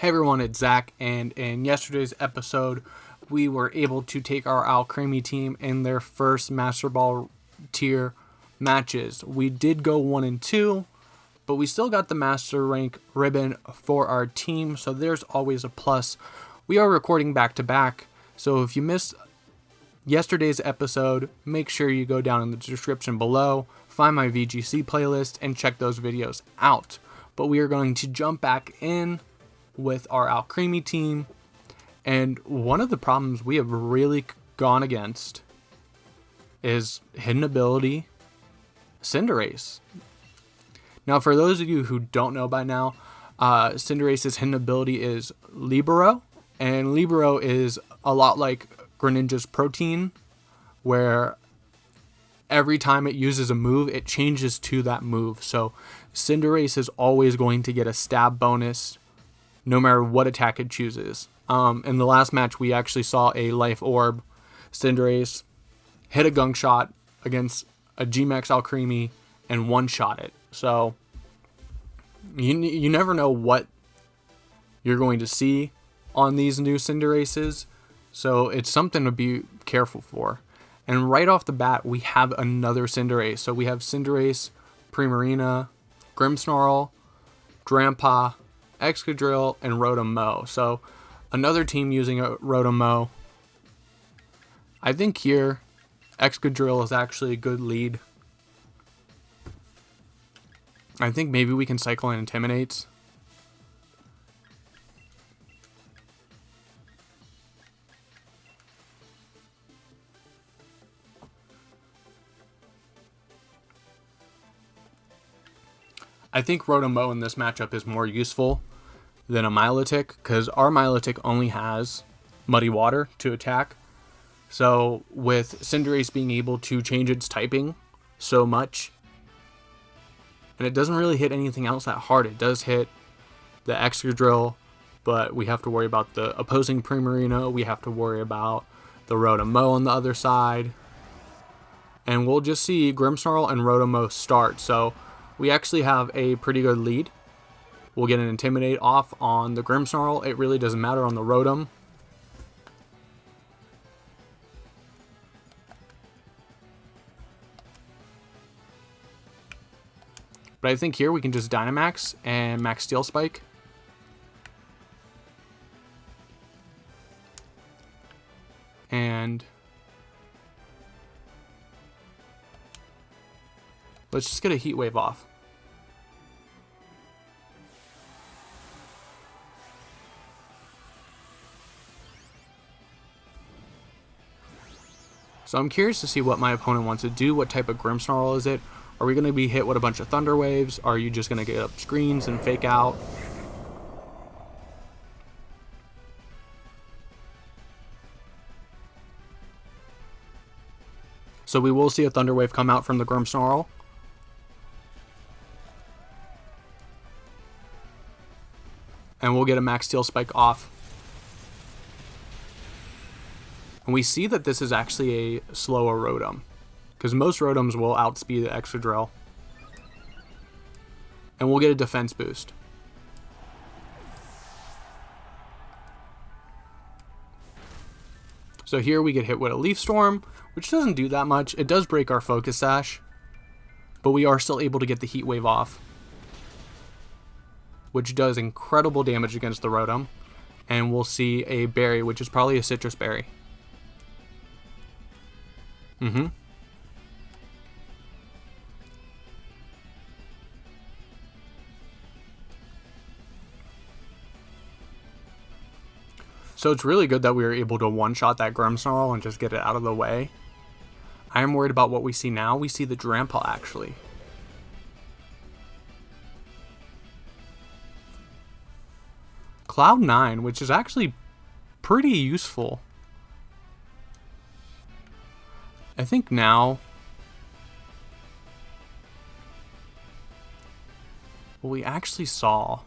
Hey everyone, it's Zach, and in yesterday's episode, we were able to take our Alcremie team in their first Master Ball tier matches. We did go 1-2, but we still got the Master Rank ribbon for our team, so there's always a plus. We are recording back to back, so if you missed yesterday's episode, make sure you go down in the description below, find my VGC playlist, and check those videos out. But we are going to jump back in with our Alcremie team, and one of the problems we have really gone against is hidden ability Cinderace. Now, for those of you who don't know by now, Cinderace's hidden ability is Libero, and Libero is a lot like Greninja's Protein, where every time it uses a move, it changes to that move. So Cinderace is always going to get a stab bonus no matter what attack it chooses. In the last match, we actually saw a Life Orb Cinderace hit a Gunk Shot against a G-Max Alcremie and one-shot it. So you never know what you're going to see on these new Cinderaces. So it's something to be careful for. And right off the bat, we have another Cinderace. So we have Cinderace, Primarina, Grimmsnarl, Drampa, Excadrill, and Rillabooms. So another team using a Rillabooms. I think here Excadrill is actually a good lead. I think maybe we can cycle in Intimidates. I think Rillabooms in this matchup is more useful than a Milotic, because our Milotic only has Muddy Water to attack. So with Cinderace being able to change its typing so much, and it doesn't really hit anything else that hard. It does hit the Excadrill, but we have to worry about the opposing Primarina. We have to worry about the Rillabooms on the other side. And we'll just see Grimmsnarl and Rillabooms start. So we actually have a pretty good lead. We'll get an Intimidate off on the Grimmsnarl. It really doesn't matter on the Rotom. But I think here we can just Dynamax and Max Steel Spike. And let's just get a Heat Wave off. So I'm curious to see what my opponent wants to do. What type of Grimmsnarl is it? Are we going to be hit with a bunch of Thunder Waves? Are you just going to get up screens and fake out? So we will see a Thunder Wave come out from the Grimmsnarl. And we'll get a Max Steel Spike off. And we see that this is actually a slower Rotom, because most Rotoms will outspeed the Excadrill. And we'll get a defense boost. So here we get hit with a Leaf Storm, which doesn't do that much. It does break our Focus Sash, but we are still able to get the Heat Wave off, which does incredible damage against the Rotom. And we'll see a Berry, which is probably a Citrus Berry. So it's really good that we were able to one-shot that Grimmsnarl and just get it out of the way. I am worried about what we see now. We see the Drampa, actually. Cloud9, which is actually pretty useful. I think now what we actually saw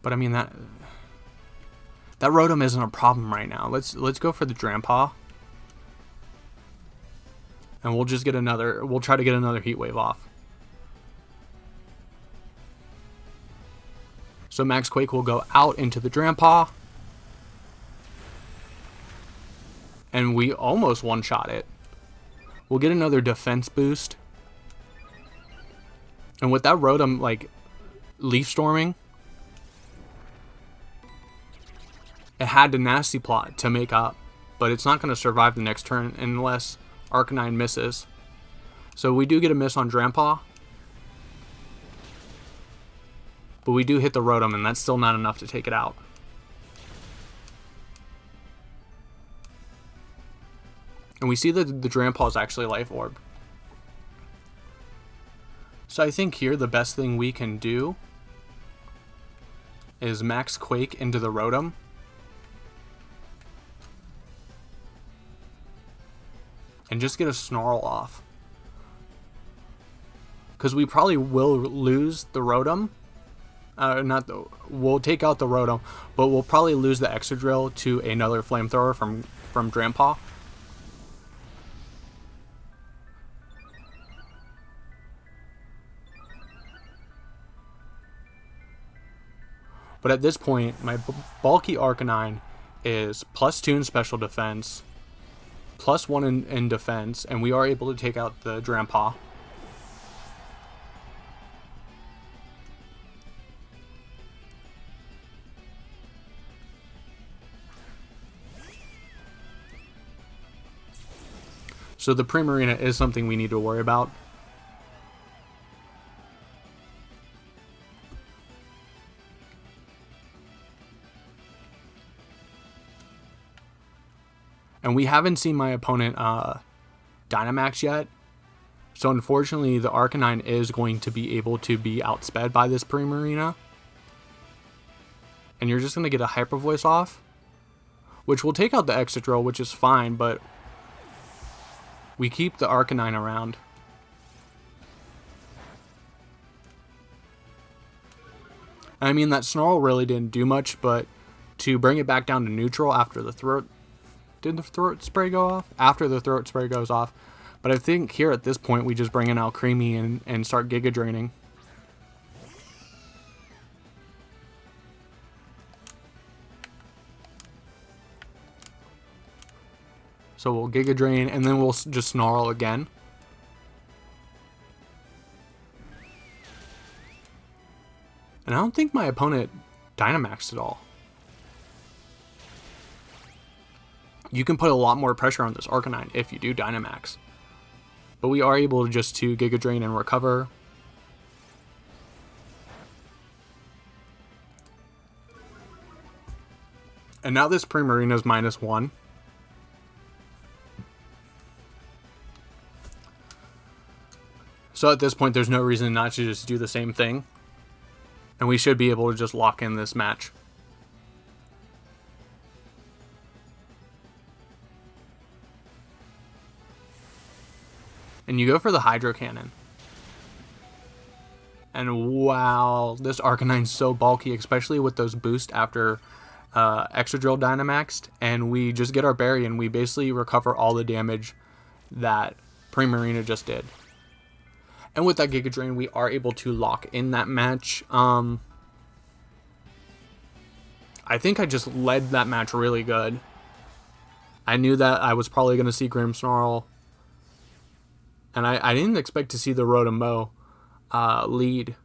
but I mean that Rotom isn't a problem right now. Let's go for the Drampa. And we'll just get another, we'll try to get another Heat Wave off. So Max Quake will go out into the Drampaw. And we almost one-shot it. We'll get another defense boost. And with that Rotom, like, Leaf Storming, it had the Nasty Plot to make up. But it's not going to survive the next turn unless Arcanine misses. So we do get a miss on Drampaw. But we do hit the Rotom, and that's still not enough to take it out. And we see that the Drampaw is actually Life Orb. So I think here the best thing we can do is Max Quake into the Rotom. And just get a Snarl off. Because we probably will lose the Rotom. We'll take out the Rotom, but we'll probably lose the Excadrill to another Flamethrower from Drampaw. But at this point, my bulky Arcanine is +2 in special defense, +1 in defense, and we are able to take out the Drampaw. So the Primarina is something we need to worry about. And we haven't seen my opponent Dynamax yet. So unfortunately, the Arcanine is going to be able to be outsped by this Primarina. And you're just going to get a Hyper Voice off, which will take out the Excadrill, which is fine, but we keep the Arcanine around. I mean, that Snarl really didn't do much, but to bring it back down to neutral after the throat... Did the throat spray go off? After the throat spray goes off. But I think here at this point we just bring in Alcremie and start Giga Draining. So we'll Giga Drain and then we'll just Snarl again. And I don't think my opponent Dynamaxed at all. You can put a lot more pressure on this Arcanine if you do Dynamax. But we are able just to Giga Drain and recover. And now this Primarina's -1. So at this point there's no reason not to just do the same thing. And we should be able to just lock in this match. And you go for the Hydro Cannon. And wow, this Arcanine's so bulky, especially with those boosts after Excadrill Dynamaxed. And we just get our berry and we basically recover all the damage that Primarina just did. And with that Giga Drain, we are able to lock in that match. I think I just led that match really good. I knew that I was probably going to see Grimmsnarl. And I didn't expect to see the Rotom lead.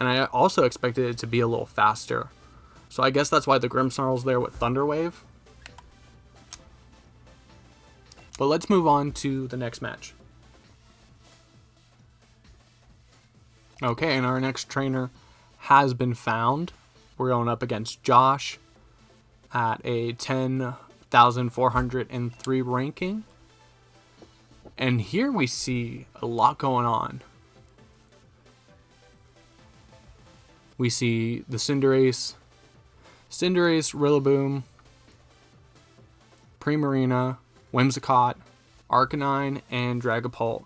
And I also expected it to be a little faster. So I guess that's why the Grimmsnarl's there with Thunder Wave. But let's move on to the next match. Okay, and our next trainer has been found. We're going up against Josh at a 10,403 ranking. And here we see a lot going on. We see the Cinderace, Rillaboom, Primarina, Whimsicott, Arcanine, and Dragapult.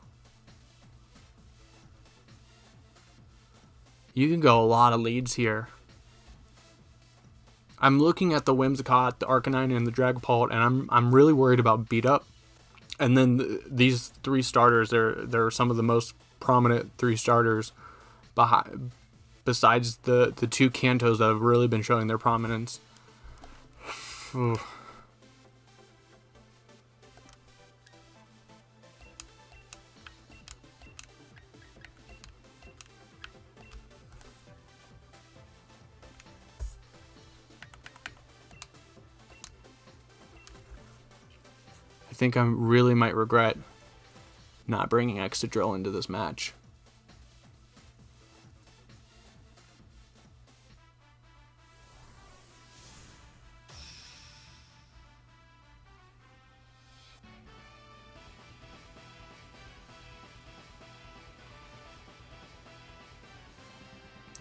You can go a lot of leads here. I'm looking at the Whimsicott, the Arcanine, and the Dragapult, and I'm really worried about beat up. And then these 3 starters, they're some of the most prominent 3 starters besides the 2 Kantos that have really been showing their prominence. Ooh. I think I really might regret not bringing Excadrill into this match.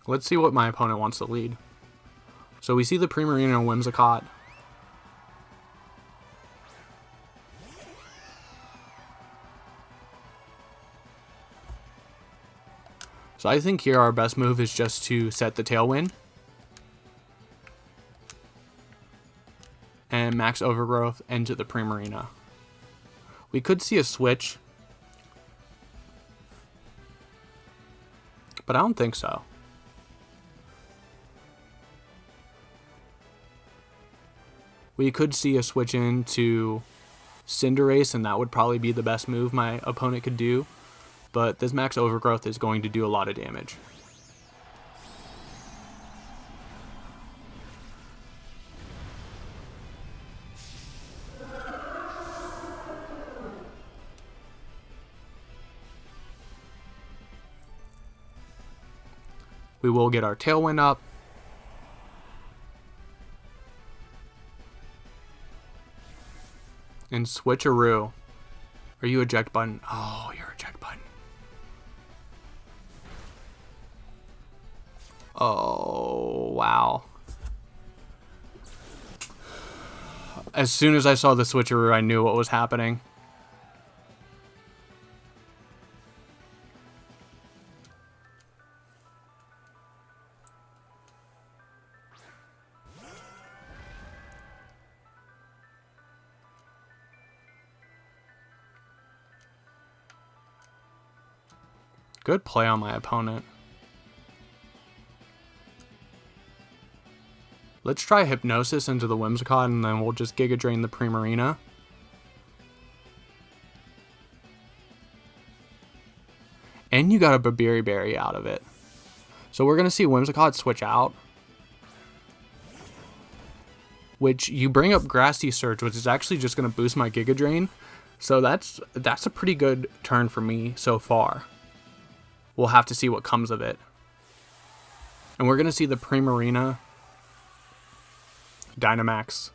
Let's see what my opponent wants to lead. So we see the Primarina and Whimsicott. So I think here our best move is just to set the Tailwind. And max Overgrowth into the Primarina. We could see a switch. But I don't think so. We could see a switch into Cinderace, and that would probably be the best move my opponent could do. But this max Overgrowth is going to do a lot of damage. We will get our Tailwind up. And switcheroo. Are you eject button? Oh, you're eject button. Oh, wow. As soon as I saw the switcheroo, I knew what was happening. Good play on my opponent. Let's try Hypnosis into the Whimsicott, and then we'll just Giga Drain the Primarina. And you got a Babiri Berry out of it. So we're going to see Whimsicott switch out. Which, you bring up Grassy Surge, which is actually just going to boost my Giga Drain. So that's a pretty good turn for me so far. We'll have to see what comes of it. And we're going to see the Primarina Dynamax.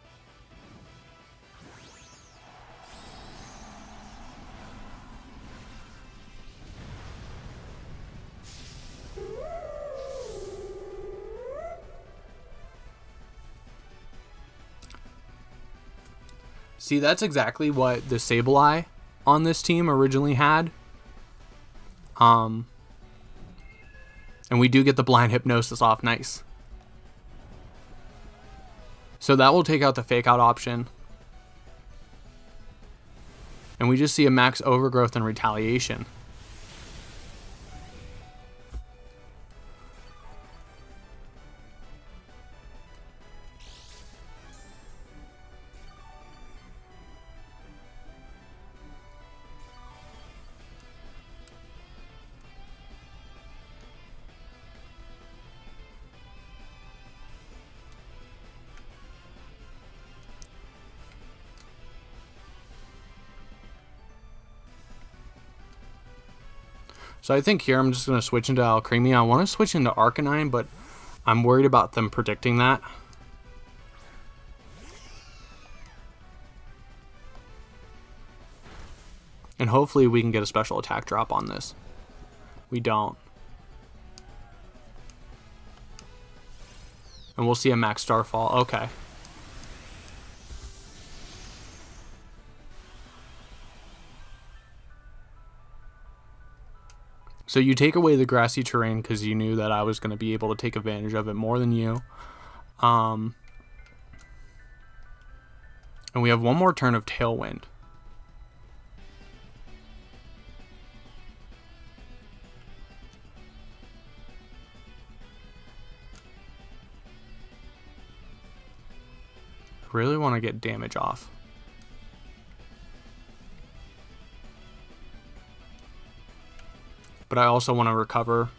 See, that's exactly what the Sableye on this team originally had. And we do get the Blind Hypnosis off. Nice. So that will take out the Fake Out option. And we just see a max Overgrowth and Retaliation. So I think here I'm just going to switch into Alcremie. I want to switch into Arcanine, but I'm worried about them predicting that. And hopefully we can get a special attack drop on this. We don't. And we'll see a max Starfall. Okay. So you take away the grassy terrain because you knew that I was going to be able to take advantage of it more than you. And we have one more turn of Tailwind. really want to get damage off. But I also want to recover.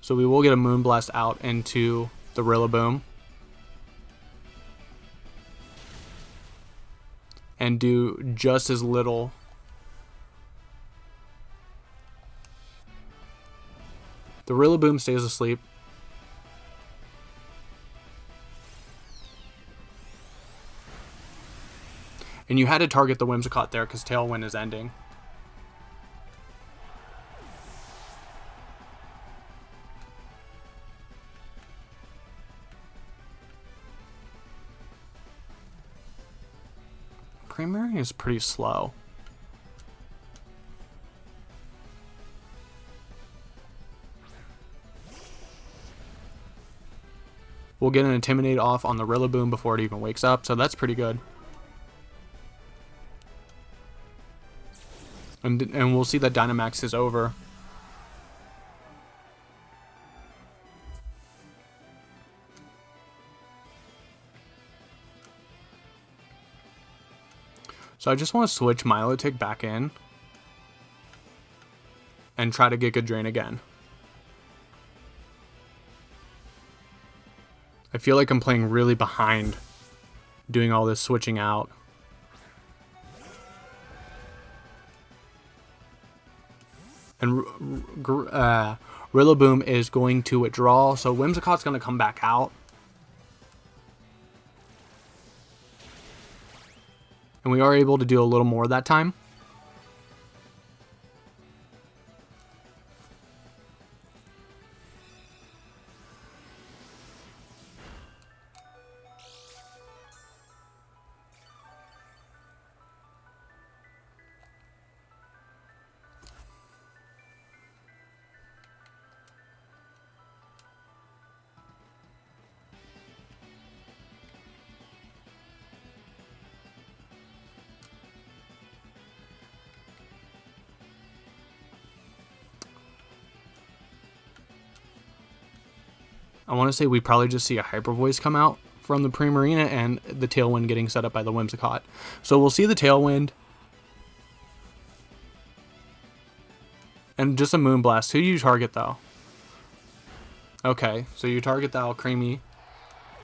So we will get a Moonblast out into the Rillaboom. And do just as little. The Rillaboom stays asleep. And you had to target the Whimsicott there because Tailwind is ending. Primarinas is pretty slow. We'll get an Intimidate off on the Rillaboom before it even wakes up, so that's pretty good. And we'll see that Dynamax is over. So I just want to switch Milotic back in and try to Giga Drain again. I feel like I'm playing really behind doing all this switching out. And Rillaboom is going to withdraw, so Whimsicott's going to come back out. And we are able to do a little more that time. I want to say we probably just see a Hyper Voice come out from the Primarina and the Tailwind getting set up by the Whimsicott. So we'll see the Tailwind. And just a Moonblast. Who do you target, though? Okay, so you target the Alcremie.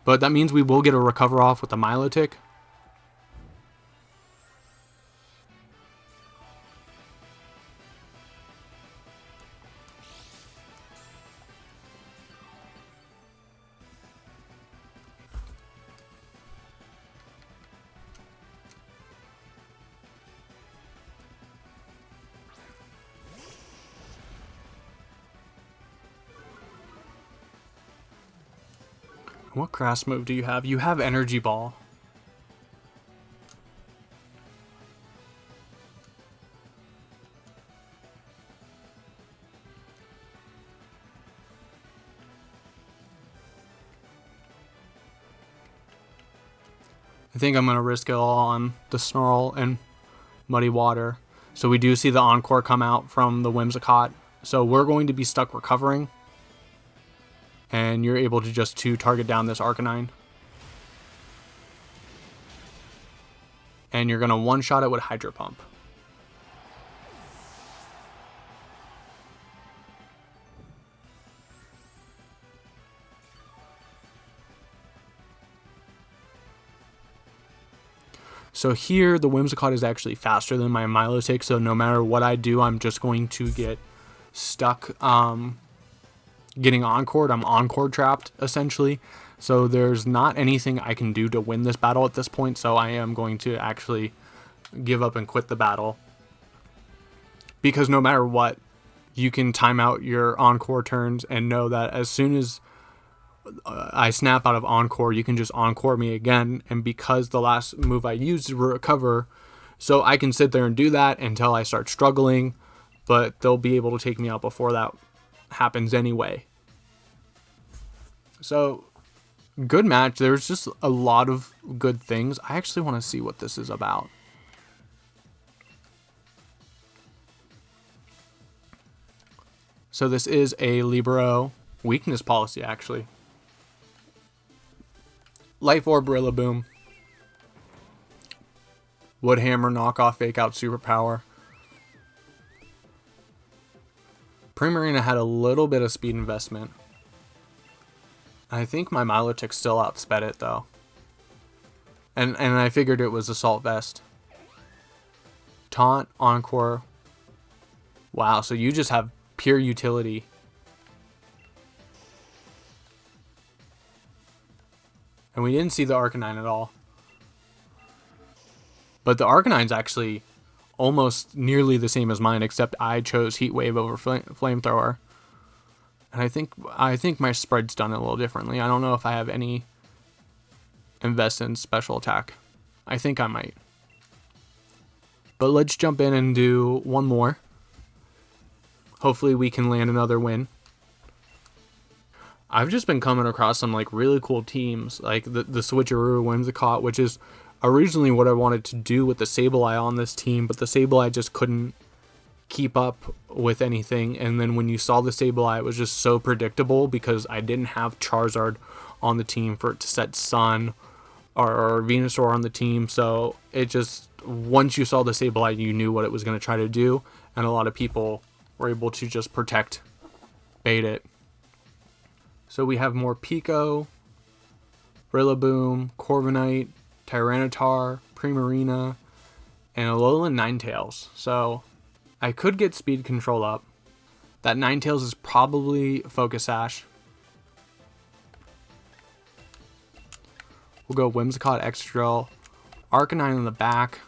But that means we will get a Recover off with the Milotic. What grass move do you have? You have Energy Ball. I think I'm going to risk it all on the Snarl and Muddy Water. So we do see the Encore come out from the Whimsicott. So we're going to be stuck recovering. And you're able to just target down this Arcanine. And you're going to one-shot it with Hydro Pump. So here, the Whimsicott is actually faster than my Milotic, so no matter what I do, I'm just going to get stuck getting Encored. I'm Encore trapped, essentially. So there's not anything I can do to win this battle at this point, so I am going to actually give up and quit the battle. Because no matter what, you can time out your Encore turns and know that as soon as I snap out of Encore, you can just Encore me again. And because the last move I used to recover, so I can sit there and do that until I start struggling, but they'll be able to take me out before that happens anyway. So good match. There's just a lot of good things. I actually want to see what this is about. So this is a Libero weakness policy, actually. Life Orb Rillaboom. Wood Hammer knockoff fake out superpower. Primarina had a little bit of speed investment. I think my Milotic still outsped it though. And I figured it was Assault Vest. Taunt, Encore. Wow, so you just have pure utility. And we didn't see the Arcanine at all. But the Arcanine's actually almost nearly the same as mine, except I chose Heat Wave over Flamethrower. And I think my spread's done it a little differently. I don't know if I have any invest in special attack. I think I might. But let's jump in and do one more. Hopefully we can land another win. I've just been coming across some like really cool teams, like the Switcheroo Whimsicott, which is originally what I wanted to do with the Sableye on this team, but the Sableye just couldn't keep up with anything. And then when you saw the Sableye, it was just so predictable because I didn't have Charizard on the team for it to set Sun or Venusaur on the team. So it just, once you saw the Sableye, you knew what it was going to try to do. And a lot of people were able to just protect, bait it. So we have more Pico, Rillaboom, Corviknight, Tyranitar, Primarina, and Alolan Ninetales. So I could get speed control up. That Ninetales is probably Focus Sash. We'll go Whimsicott, Excadrill, Arcanine in the back.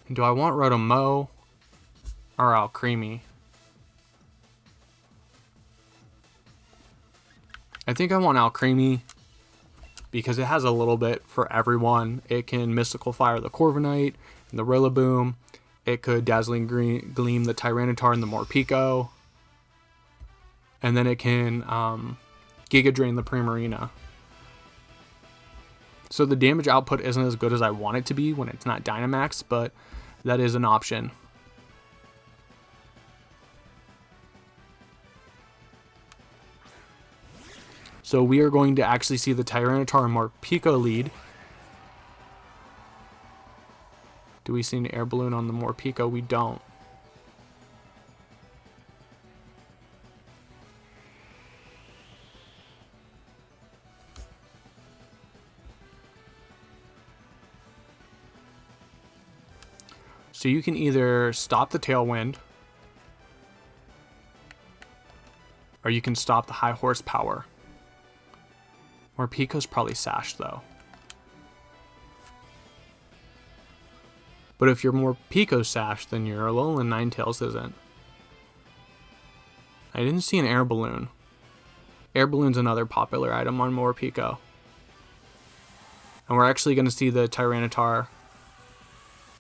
And do I want Rotom-Mow or Alcremie? I think I want Alcremie because it has a little bit for everyone. It can Mystical Fire the Corviknight and the Rillaboom. It could Dazzling Gleam the Tyranitar and the Morpeko. And then it can Giga Drain the Primarina. So the damage output isn't as good as I want it to be when it's not Dynamax, but that is an option. So we are going to actually see the Tyranitar and Morpeko lead. Do we see an air balloon on the Morpeko? We don't. So you can either stop the Tailwind, or you can stop the high horsepower. Morpeko's probably Sash though. But if you're Morpeko Sash, then your Alolan Ninetales isn't. I didn't see an air balloon. Air balloon's another popular item on Morpeko. And we're actually going to see the Tyranitar,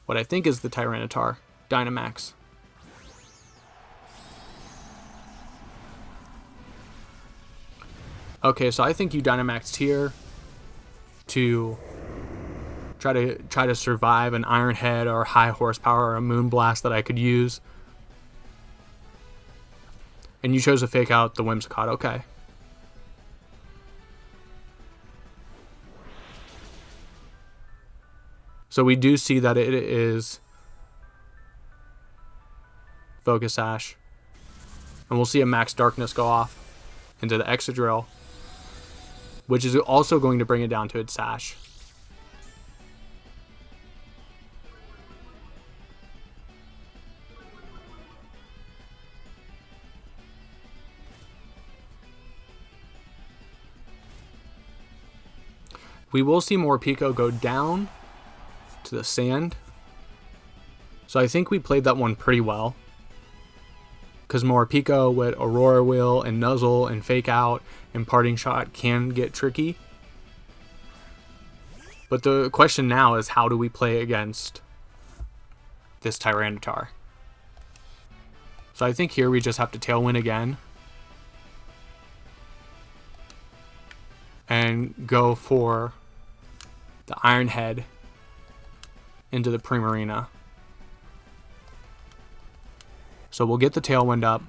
what I think is the Tyranitar, Dynamax. Okay, so I think you Dynamaxed here to try to survive an Iron Head or high horsepower or a Moonblast that I could use. And you chose to fake out the Whimsicott, okay. So we do see that it is Focus Sash. And we'll see a Max Darkness go off into the Excadrill, which is also going to bring it down to its Sash. We will see Morpeko go down to the sand. So I think we played that one pretty well. Because Morpeko with Aurora Wheel and Nuzzle and Fake Out and Parting Shot can get tricky. But the question now is, how do we play against this Tyranitar? So I think here we just have to Tailwind again. And go for the Iron Head into the Primarina. So we'll get the Tailwind up.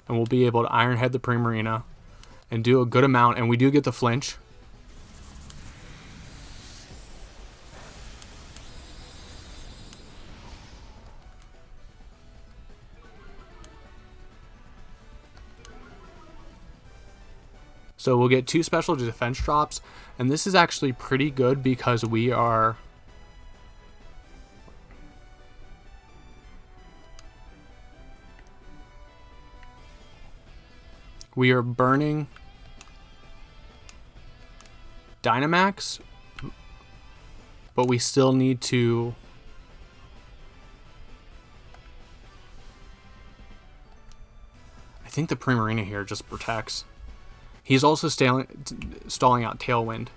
and we'll be able to Iron Head the Primarina and do a good amount, and we do get the flinch. So we'll get 2 special defense drops, and this is actually pretty good because we are burning Dynamax, but we still need to I think the Primarina here just protects. He's also stalling out Tailwind.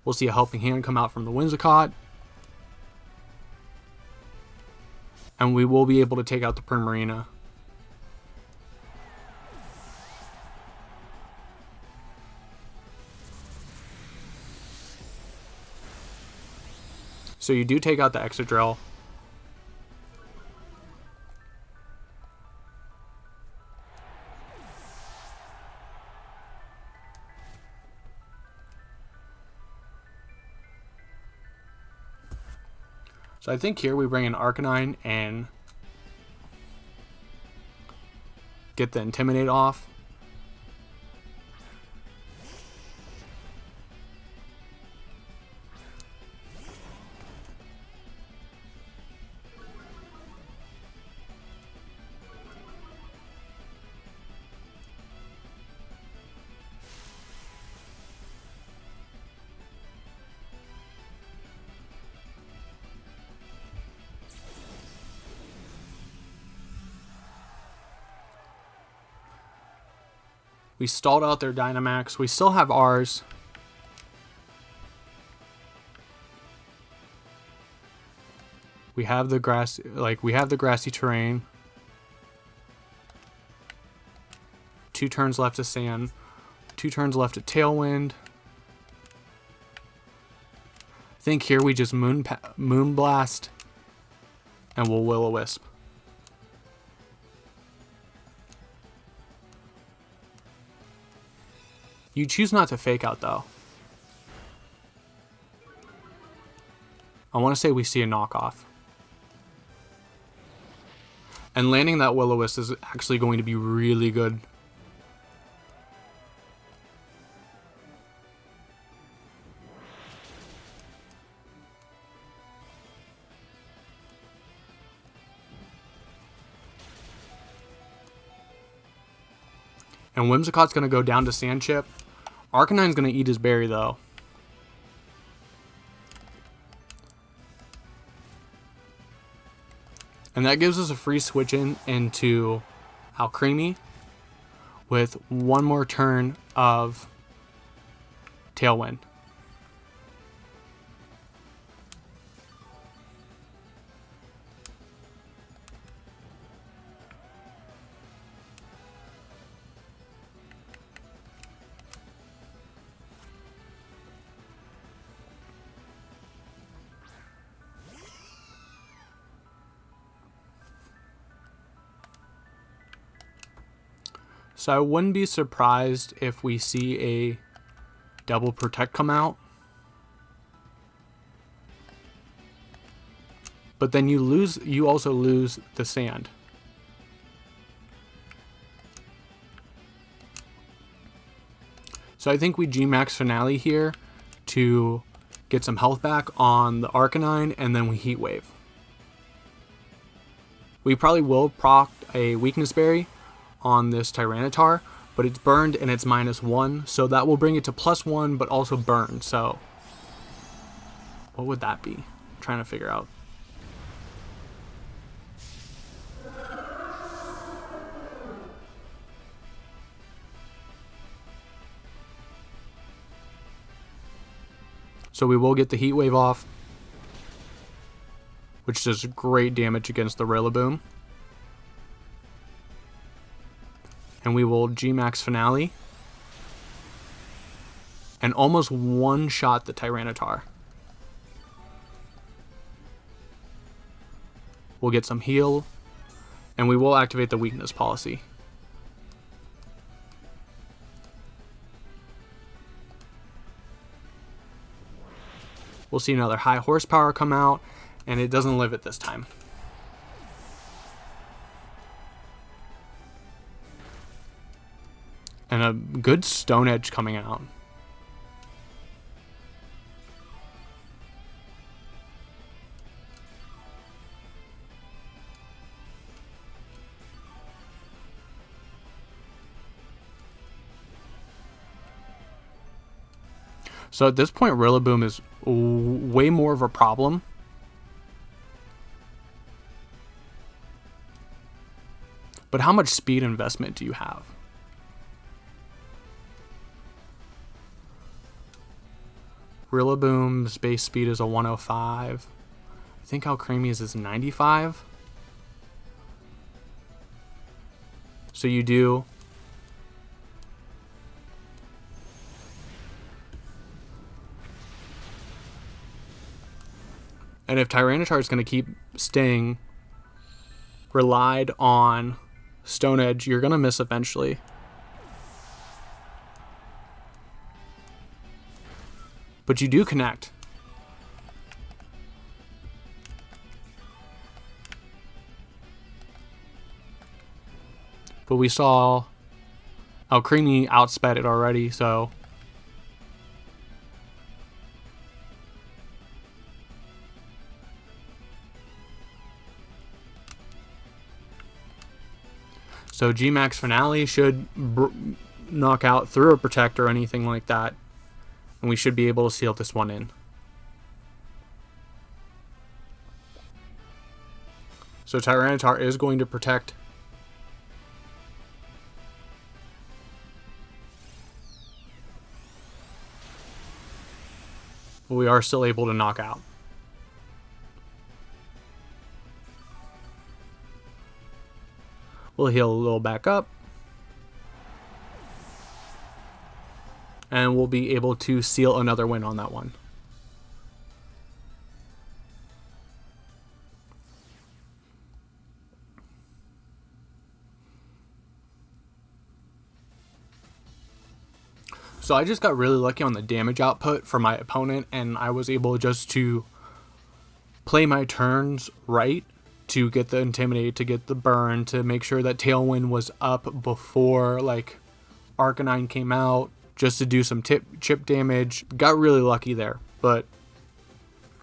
We'll see a Helping Hand come out from the Whimsicott. And we will be able to take out the Primarina. So you do take out the Excadrill. So I think here we bring in Arcanine and get the Intimidate off. We stalled out their Dynamax. We still have ours. We have the grassy terrain. 2 turns left to Sand. 2 turns left to Tailwind. I think here we just Moonblast and we'll Will-O-Wisp. You choose not to Fake Out, though. I want to say we see a knockoff. And landing that Will-O-Wisp is actually going to be really good. And Whimsicott's going to go down to Sand Chip. Arcanine's going to eat his berry, though. And that gives us a free switch into Alcremie with 1 more turn of Tailwind. So I wouldn't be surprised if we see a double protect come out. But then you also lose the Sand. So I think we G-Max Finale here to get some health back on the Arcanine, and then we Heat Wave. We probably will proc a Weakness Berry on this Tyranitar, but it's burned and it's -1, so that will bring it to +1, but also burn. So what would that be? I'm trying to figure out. So we will get the Heat Wave off, which does great damage against the Rillaboom. And we will G-Max Finale and almost one-shot the Tyranitar. We'll get some heal, And we will activate the weakness policy. We'll see another high horsepower come out, and it doesn't live it this time. And a good Stone Edge coming out. So at this point, Rillaboom is way more of a problem. But how much speed investment do you have? Rillaboom's base speed is a 105. I think Alcremie's is 95. So you do. And if Tyranitar is going to keep staying relied on Stone Edge, you're going to miss eventually. But you do connect. But we saw Alcremie outsped it already, so... So G-Max Finale should knock out through a Protect or anything like that. And we should be able to seal this one in. So Tyranitar is going to Protect. But we are still able to knock out. We'll heal a little back up. And we'll be able to seal another win on that one. So I just got really lucky on the damage output for my opponent, and I was able just to play my turns right to get the Intimidate, to get the burn, to make sure that Tailwind was up before like Arcanine came out, just to do some chip damage. Got really lucky there, but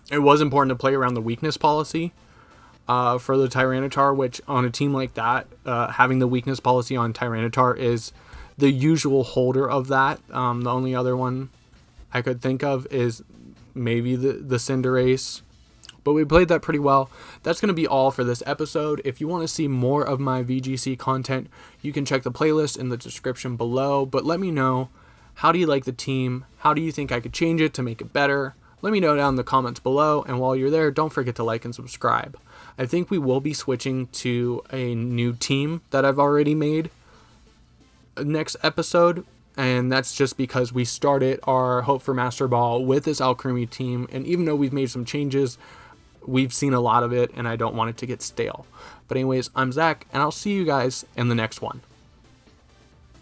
it was important to play around the weakness policy for the Tyranitar, which on a team like that, having the weakness policy on Tyranitar is the usual holder of that. The only other one I could think of is maybe the Cinderace. But we played that pretty well. That's going to be all for this episode. If you want to see more of my VGC content, you can check the playlist in the description below. But let me know, how do you like the team? How do you think I could change it to make it better? Let me know down in the comments below. And while you're there, don't forget to like and subscribe. I think we will be switching to a new team that I've already made next episode. And that's just because we started our Hope for Master Ball with this Alcremie team. And even though we've made some changes, we've seen a lot of it, and I don't want it to get stale. But anyways, I'm Zach, and I'll see you guys in the next one.